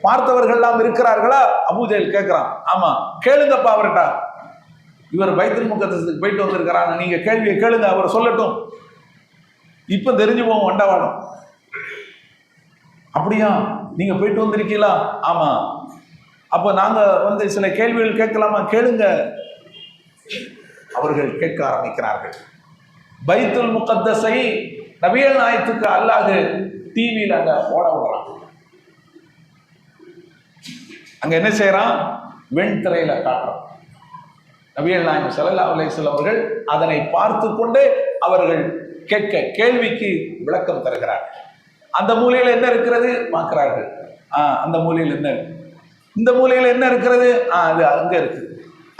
பார்த்தவர்கள் எல்லாம் இருக்கிறார்களா? அபூஜஹல் கேட்கிறான். ஆமா, கேளுங்கப்பா அவர்கிட்ட, இவர் பைத்துல் முகத்தஸுக்கு போயிட்டு வந்திருக்கிறாங்க, நீங்க கேள்வியை கேளுங்க, அவர் சொல்லட்டும். இப்ப தெரிஞ்சு போவோம் வண்டவாளம். அப்படியா, நீங்க போயிட்டு வந்திருக்கீங்களா? ஆமா. அப்ப நாங்க வந்து சில கேள்விகள் கேட்கலாமா? கேளுங்க. அவர்கள் கேட்க ஆரம்பிக்கிறார்கள். பைத்துல் முகத்தஸை நபிகள் நாயகத்துக்கு அல்லாஹ் டிவியில் அங்க ஓட விடுறான். அங்க என்ன செய்யறான்? வெண்திரையில காட்டுறான். நபிகள் நாயகம் ஸல்லல்லாஹு அலைஹி வஸல்லம் அவர்கள் அதனை பார்த்து கொண்டே அவர்கள் கேட்க, கேள்விக்கு விளக்கம் தருகிறார்கள். அந்த மூலையில் என்ன இருக்கிறது பார்க்கிறார்கள். அந்த மூலையில் என்ன, இந்த மூலையில் என்ன இருக்கிறது? அது அங்க இருக்கு.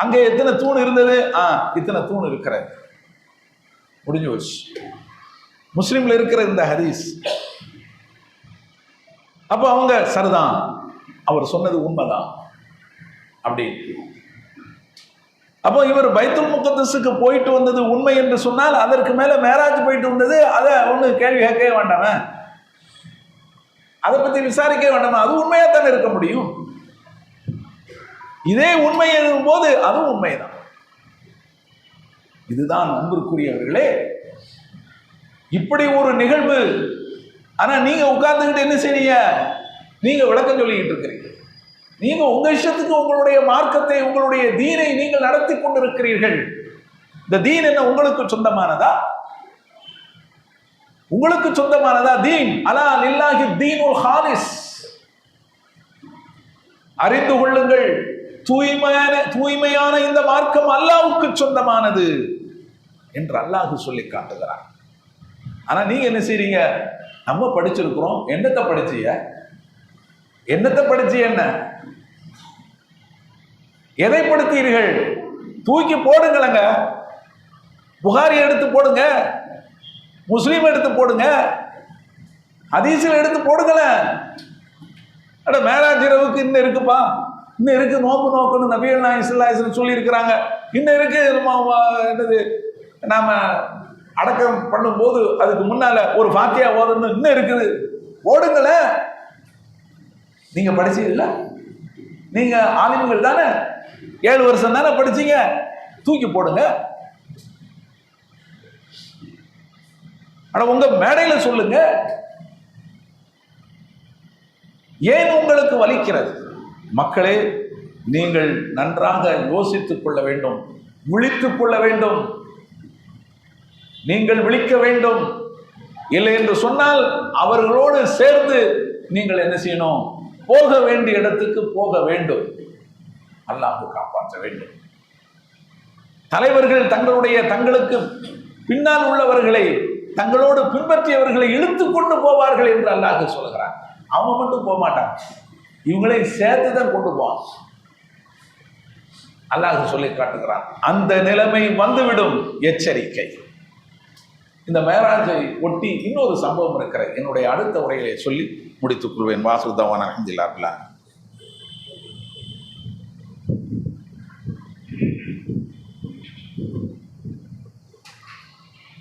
அங்கே எத்தனை தூண் இருந்தது? இத்தனை தூண் இருக்கிறது. முடிஞ்சு போச்சு. முஸ்லிம்ல இருக்கிற இந்த ஹதீஸ். அப்ப அவங்க சரிதான், அவர் சொன்னது உண்மைதான் அப்படி. அப்போ இவர் பைத்துல் முகத்தஸுக்கு போயிட்டு வந்தது உண்மை என்று சொன்னால், அதற்கு மேல மேராஜ் போயிட்டு வந்தது, அதை ஒண்ணு கேள்வி கேட்கவே வேண்டாம, அதை பத்தி விசாரிக்க வேண்டாமா? அது உண்மையா தானே இருக்க முடியும். இதே உண்மை எழுதும் போது அதுவும் உண்மைதான். இதுதான் அன்பிற்குரியவர்களே இப்படி ஒரு நிகழ்வு. ஆனா நீங்க உட்கார்ந்துக்கிட்டு என்ன செய்றீங்க? நீங்க விளக்கம் சொல்லிக்கிட்டு இருக்கிறீங்க. நீங்க உங்க இஷ்டத்துக்கு உங்களுடைய மார்க்கத்தை, உங்களுடைய தீனை நீங்கள் நடத்தி கொண்டிருக்கிறீர்கள். இந்த தீன் என்ன உங்களுக்கு சொந்தமானதா? உங்களுக்கு சொந்தமானதா தீன்? அலா லில்லாஹி தீனுல் ஹாலிஸ். அறிந்து கொள்ளுங்கள், தூய்மையான இந்த மார்க்கம் அல்லாஹ்வுக்கு சொந்தமானது என்று அல்லாஹ் சொல்லி காட்டுகிறார். ஆனா நீங்க என்ன செய்றீங்க? நம்ம படிச்சிருக்கிறோம். என்னத்தை படிச்சீங்க? என்னத்தை படிச்சு என்ன? எதை படுத்தீர்கள்? தூக்கி போடுங்களங்க. புகாரி எடுத்து போடுங்க, முஸ்லீம் எடுத்து போடுங்க, ஹதீஸில் எடுத்து போடுங்களேன். அட மேராஜ் இரவுக்கு இன்னும் இருக்குப்பா, இன்னும் இருக்கு, நோக்கு நோக்கணும் நபிகள் நாயகம் ஸல்லல்லாஹு அலைஹி வஸல்லம் சொல்லி இருக்கிறாங்க. இன்னும் இருக்கு. என்னது, நாம அடக்கம் பண்ணும்போது அதுக்கு முன்னால ஒரு ஃபாத்தியா ஓதணும், இன்னும் இருக்குது. ஓடுங்களேன். நீங்க படிச்சீங்கல்ல, நீங்க ஆலிம்கள் தானே, 7 வருஷம் தானே படிச்சீங்க, தூக்கி போடுங்க. ஆனா உங்க மேடையில சொல்லுங்க. ஏன் உங்களுக்கு வலிக்கிறது? மக்களே, நீங்கள் நன்றாக யோசித்துக் கொள்ள வேண்டும், விழித்துக் கொள்ள வேண்டும். நீங்கள் விழிக்க வேண்டும். இல்லை என்று சொன்னால் அவர்களோடு சேர்ந்து நீங்கள் என்ன செய்யணும்? போக வேண்டிய இடத்துக்கு போக வேண்டும். அல்லாஹ் காப்பாற்ற வேண்டும். தலைவர்கள் தங்களுக்கு பின்னால் உள்ளவர்களை, தங்களோடு பின்பற்றியவர்களை இழுத்துக் கொண்டு போவார்கள் என்று அல்லாஹ் சொல்கிறார். அவங்க மட்டும் போக மாட்டாங்க, இவங்களை சேர்த்துதான் கொண்டு போவாங்க. அல்லாஹ் சொல்லி காட்டுகிறான். அந்த நிலைமை வந்துவிடும், எச்சரிக்கை. இந்த மேராஜை ஒட்டி இன்னொரு சம்பவம் இருக்கிறது. என்னுடைய அடுத்த உரையிலே சொல்லி முடித்துக் கொள்வேன். வாசுதவான் அல்ஹம்துலில்லாஹ்.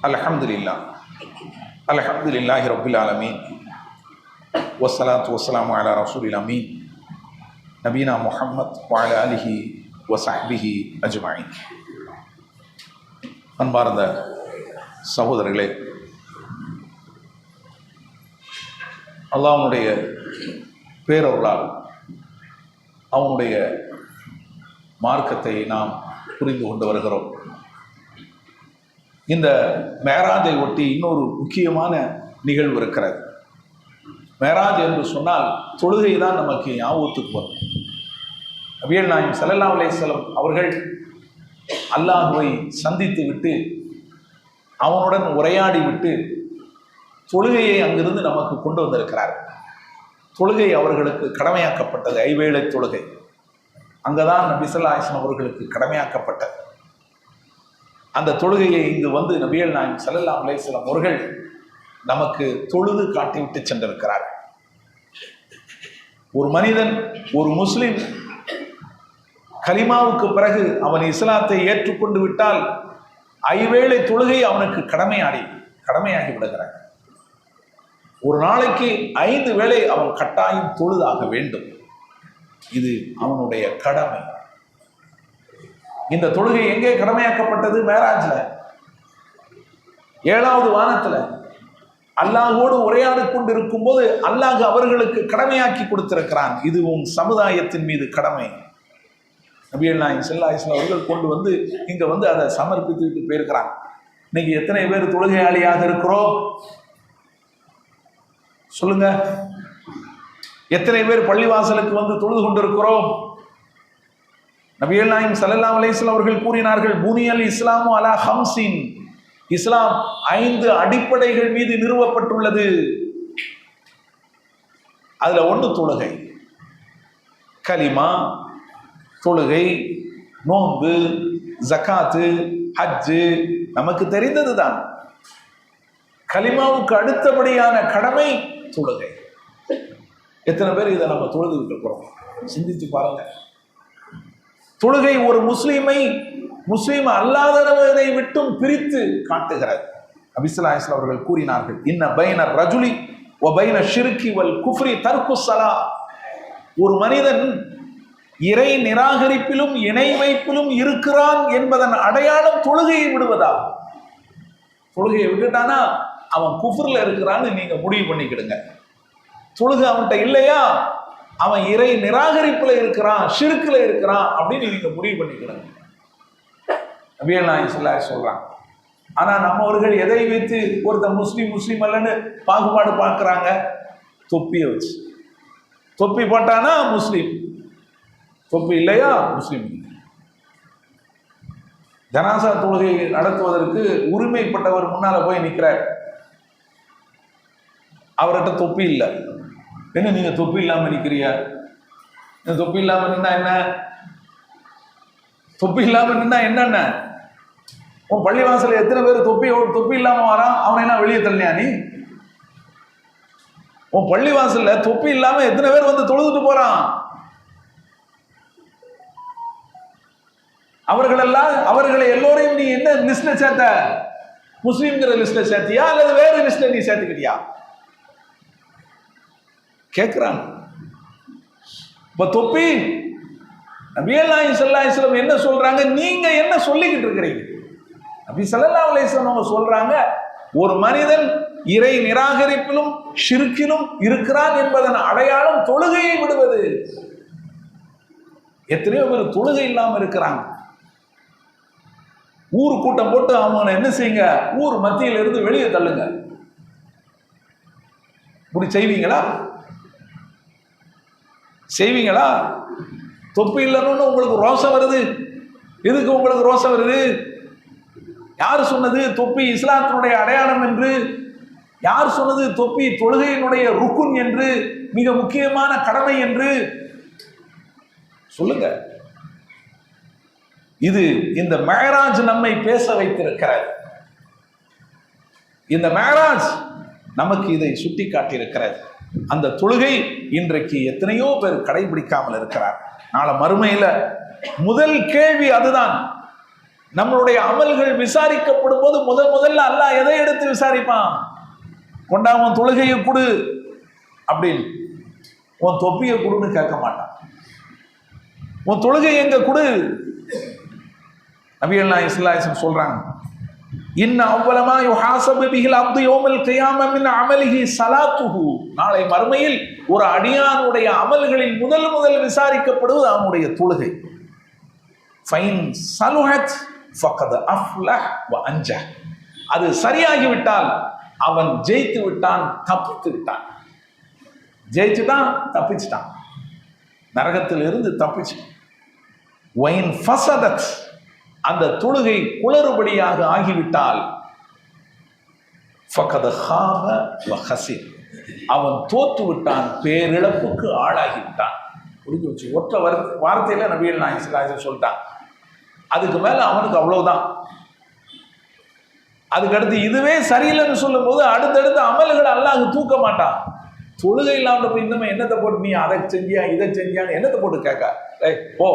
அல்ஹம்துலில்லாஹ் அல்ஹம்துலில்லாஹி ரப்பில் ஆலமீன் வஸ்ஸலாத்து வஸ்ஸலாமு அலா ரசூலில் அமீன் நபீனா முஹம்மத் வ அலா ஆலிஹி வ ஸஹ்பிஹி அஜ்மஈன். அன்பார்ந்த சகோதரர்களே, அல்லாஹ்வுடைய பேரருளால் அவனுடைய மார்க்கத்தை நாம் புரிந்து கொண்டு வருகிறோம். இந்த மேராஜை ஒட்டி இன்னொரு முக்கியமான நிகழ்வு இருக்கிறது. மேராஜ் என்று சொன்னால் தொழுகை தான் நமக்கு ஞாபகத்துக்கு வரும். நபிகள் நாயகம் ஸல்லல்லாஹு அலைஹி வஸல்லம் அவர்கள் அல்லாஹ்வை சந்தித்து விட்டு அவனுடன் உரையாடி விட்டு தொழுகையை அங்கிருந்து நமக்கு கொண்டு வந்திருக்கிறார். தொழுகை அவர்களுக்கு கடமையாக்கப்பட்டது, ஐவேளை தொழுகை. அங்கதான் நபி ஸல்லல்லாஹு அலைஹி வஸல்லம் அவர்களுக்கு கடமையாக்கப்பட்டது. அந்த தொழுகையை இங்கு வந்து நபிகள் நாயகம் ஸல்லல்லாஹு அலைஹி வஸல்லம் அவர்கள் நமக்கு தொழுது காட்டிவிட்டு சென்றிருக்கிறார். ஒரு மனிதன், ஒரு முஸ்லிம் கலிமாவுக்கு பிறகு அவன் இஸ்லாத்தை ஏற்றுக்கொண்டு விட்டால் ஐவேளை தொழுகை அவனுக்கு கடமையாகி விடுகிறார். ஒரு நாளைக்கு 5 வேளை அவன் கட்டாயம் தொழுதாக வேண்டும். இது அவனுடைய கடமை. இந்த தொழுகை எங்கே கடமையாக்கப்பட்டது? மேராஜ்ல, 7வது வானத்துல அல்லாஹோடு உரையாடி கொண்டிருக்கும் போது அல்லாஹ் அவர்களுக்கு கடமையாக்கி கொடுத்திருக்கிறான். இது உன் சமுதாயத்தின் மீது கடமை. நபிகள் நாயகம் ஸல்லல்லாஹு அலைஹி வஸல்லம் அவர்கள் கொண்டு வந்து இங்க வந்து அதை சமர்ப்பித்துட்டு போயிருக்கிறாங்க. இன்னைக்கு எத்தனை பேர் தொழுகையாளியாக இருக்கிறோம் சொல்லுங்க? எத்தனை பேர் பள்ளிவாசலுக்கு வந்து தொழுது கொண்டிருக்கிறோம்? நபிகள் நாயகம் ஸல்லல்லாஹு அலைஹி வஸல்லம் அவர்கள் கூறினார்கள், புனியல் இஸ்லாமு அலா ஹம்ஸின். இஸ்லாம் 5 அடிப்படைகள் மீது நிறுவப்பட்டுள்ளது. அதுல 1 தொழுகை. கலிமா, தொழுகை, நோன்பு, ஜகாத்து, ஹஜ்ஜு நமக்கு தெரிந்தது தான். கலிமாவுக்கு அடுத்தபடியான கடமை தொழுகை. எத்தனை பேர் இதை நம்ம தொழுது இருக்கிறோம்? சிந்தித்து பாருங்க. தொழுகை ஒரு முஸ்லீம் அல்லாதவரை விட்டும் பிரித்து காட்டுகிறது. நபி ஸல்லல்லாஹு அலைஹி வஸல்லம் அவர்கள் கூறினார்கள், இன்ன பைன ரஜுலி வ பைன ஷிர்கி வல் குஃப்ரி தர்கு ஸலா. ஒரு மனிதன் இறை நிராகரிப்பிலும் இணை வைப்பிலும் இருக்கிறான் என்பதன் அடையாளம் தொழுகையை விடுவதா. தொழுகையை விட்டுட்டானா அவன் குஃப்ர்ல இருக்கிறான்னு நீங்க முடிவு பண்ணிக்கிடுங்க. தொழுகை அவன்கிட்ட இல்லையா, அவன் இறை நிராகரிப்புல இருக்கிறான், ஷிர்க்ல இருக்கிறான் அப்படின்னு நீங்க முடிவு பண்ணிக்கிடுங்க. நபிகள் நாயகம் ஸல்லல்லாஹு அலைஹி வஸல்லம் சொல்றாங்க. ஆனா நம்மவர்கள் எதை வைத்து ஒருத்தர் முஸ்லீம் அல்லன்னு பாகுபாடு பார்க்கிறாங்க? தொப்பியை வச்சு. தொப்பி போட்டானா முஸ்லீம், தொப்பி இல்லையா முஸ்லீம். ஜனாசா தொழுகை நடத்துவதற்கு உரிமைப்பட்டவர் முன்னால போய் நிற்கிறார். அவர்கிட்ட தொப்பி இல்லை. என்ன நீங்க தொப்பி இல்லாம நிற்கிறீங்க? தொப்பி இல்லாம நின்னா என்ன? தொப்பி இல்லாம நின்னா என்னென்ன? உன் பள்ளிவாசல எத்தனை பேர் தொப்பி இல்லாம வரான்? அவனை எல்லாம் வெளியே தள்ளியா நீ? உன் பள்ளிவாசல்ல தொப்பி இல்லாம எத்தனை பேர் வந்து தொழுதுட்டு போறான்? அவர்களை எல்லோரையும் நீ என்ன லிஸ்ட்ல சேர்த்த? முஸ்லிம்ங்கிற லிஸ்ட்ல சேர்த்தியா அல்லது வேற லிஸ்ட்ல நீ சேர்த்துக்கிட்டியா? கேட்கிறான். இப்ப தொப்பி நபிகள் நாயகம் ஸல்லல்லாஹு அலைஹி வஸல்லம் என்ன சொல்றாங்க, நீங்க என்ன சொல்லிக்கிட்டு இருக்கிறீங்க? நபி ஸல்லல்லாஹு அலைஹி வஸல்லம் அவங்க சொல்றாங்க, ஒரு மனிதன் இறை நிராகரிப்பிலும் ஷிர்கிலும் இருக்கிறான் என்பதன் அடையாளம் தொழுகையை விடுவது. எத்தனையோ பேர் தொழுகை இல்லாம இருக்கிறாங்க. ஊர் கூட்டம் போட்டு அவங்க என்ன செய்யுங்க, ஊர் மத்தியில இருந்து வெளியே தள்ளுங்க. இப்படி செய்வீங்களா? தொப்பி இல்லைன்னு உங்களுக்கு ரோஷம் வருது. எதுக்கு உங்களுக்கு ரோஷம் வருது? யார் சொன்னது தொப்பி இஸ்லாத்தினுடைய அடையாளம் என்று? யார் சொன்னது தொப்பி தொழுகையினுடைய ருக்குன் என்று, மிக முக்கியமான கடமை என்று? சொல்லுங்க. இது இந்த மேராஜ் நம்மை பேச வைத்திருக்கிறது. இந்த மேராஜ் நமக்கு இதை சுட்டி காட்டியிருக்கிறது. அந்த தொழுகை இன்றைக்கு எத்தனையோ பேர் கடைபிடிக்காமல் இருக்கிறார். நாளை மறுமையில முதல் கேள்வி அதுதான். நம்மளுடைய அமல்கள் விசாரிக்கப்படும் போது முதல்ல அல்லாஹ் எதை எடுத்து விசாரிப்பான்? கொண்டாமன் தொழுகையை கொடு அப்படின்னு, உன் தொப்பியை கொடுன்னு கேட்க மாட்டான். உன் தொழுகை எங்க கொடு? நபிகள் நாயகம் ஸல்லல்லாஹு அலைஹி வஸல்லம் சொல்றாங்க, இன்ன அவ்வலமா யுஹாஸபு பிஹில் அப்து யௌமல் கியாம மின் அமலிஹி ஸலாத்துஹு. நாளை மறுமையில் ஒரு அடியானுடைய அமல்களில் முதல் விசாரிக்கப்படுவது அவனுடைய தொழுகை. ஃபைன் ஸலுஹத் ஃபகத் அஃப்லஹ் வ அன்ஜஹ். அது சரியாகிவிட்டால் அவன் ஜெயித்து விட்டான், தப்பித்து விட்டான். ஜெயிச்சுட்டான், தப்பிச்சுட்டான், நரகத்தில் இருந்து தப்பிச்சுட்டான். வைன் ஃபஸதத், அந்த தொழுகை குளறுபடியாக ஆகிவிட்டால் ஃபகத் ஹாப வ ஹஸிர், அவன் தோற்று விட்டான், பேரிழப்புக்கு ஆளாகிவிட்டான். புரிஞ்சு வச்சு ஒற்ற வார்த்தையில நபிகள் நாயகம் ஸல்லல்லாஹு அலைஹி வஸல்லம் சொல்லிட்டான். அதுக்கு மேல அவனுக்கு அவ்வளவுதான். அதுக்கடுத்து இதுவே சரியில்லைன்னு சொல்லும் போது அடுத்தடுத்த அமல்களை அல்லாஹ் தூக்க மாட்டான். தொழுகை இல்லாம போய் இன்னுமே என்னத்தை போட்டு நீ அதை செஞ்சியா இதை செஞ்சியான்னு என்னத்தை போட்டு கேட்க? போ,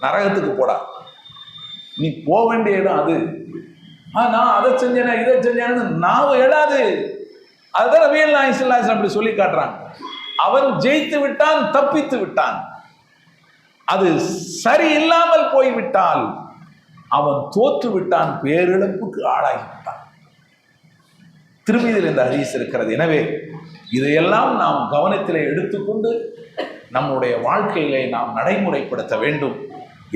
நரகத்துக்கு போடா, நீ போக வேண்டிய இடம் அது. நான் அதை செஞ்சேனா இதை செஞ்சேன்னு நான் எழாது. அதுதான் நபிகள் நாயகம் ஸல்லல்லாஹு அலைஹி வஸல்லம் அப்படி சொல்லி காட்டுறாங்க. அவன் ஜெயித்து விட்டான், தப்பித்து விட்டான். அது சரி இல்லாமல் போய்விட்டால் அவன் தோற்று விட்டான், பேரிழப்புக்கு ஆளாகிவிட்டான். திருமீதில் இந்த ஹதீஸ் இருக்கிறது. எனவே இதையெல்லாம் நாம் கவனத்திலே எடுத்துக்கொண்டு நம்முடைய வாழ்க்கையிலே நாம் நடைமுறைப்படுத்த வேண்டும்.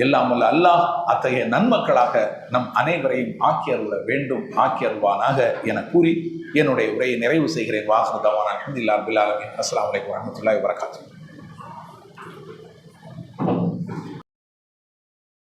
எல்லாம் வல்ல அல்லாஹ் அத்தகைய நன்மக்களாக நம் அனைவரையும் ஆக்கி அருள வேண்டும், ஆக்கி அருள்வானாக என கூறி என்னுடைய உரையை நிறைவு செய்கிறேன். வாஹிரு தஅவானா அல்ஹம்துலில்லாஹி ரப்பில் ஆலமீன். அஸ்ஸலாமு அலைக்கும் வரஹ்மத்துல்லாஹி வபரகாத்துஹு.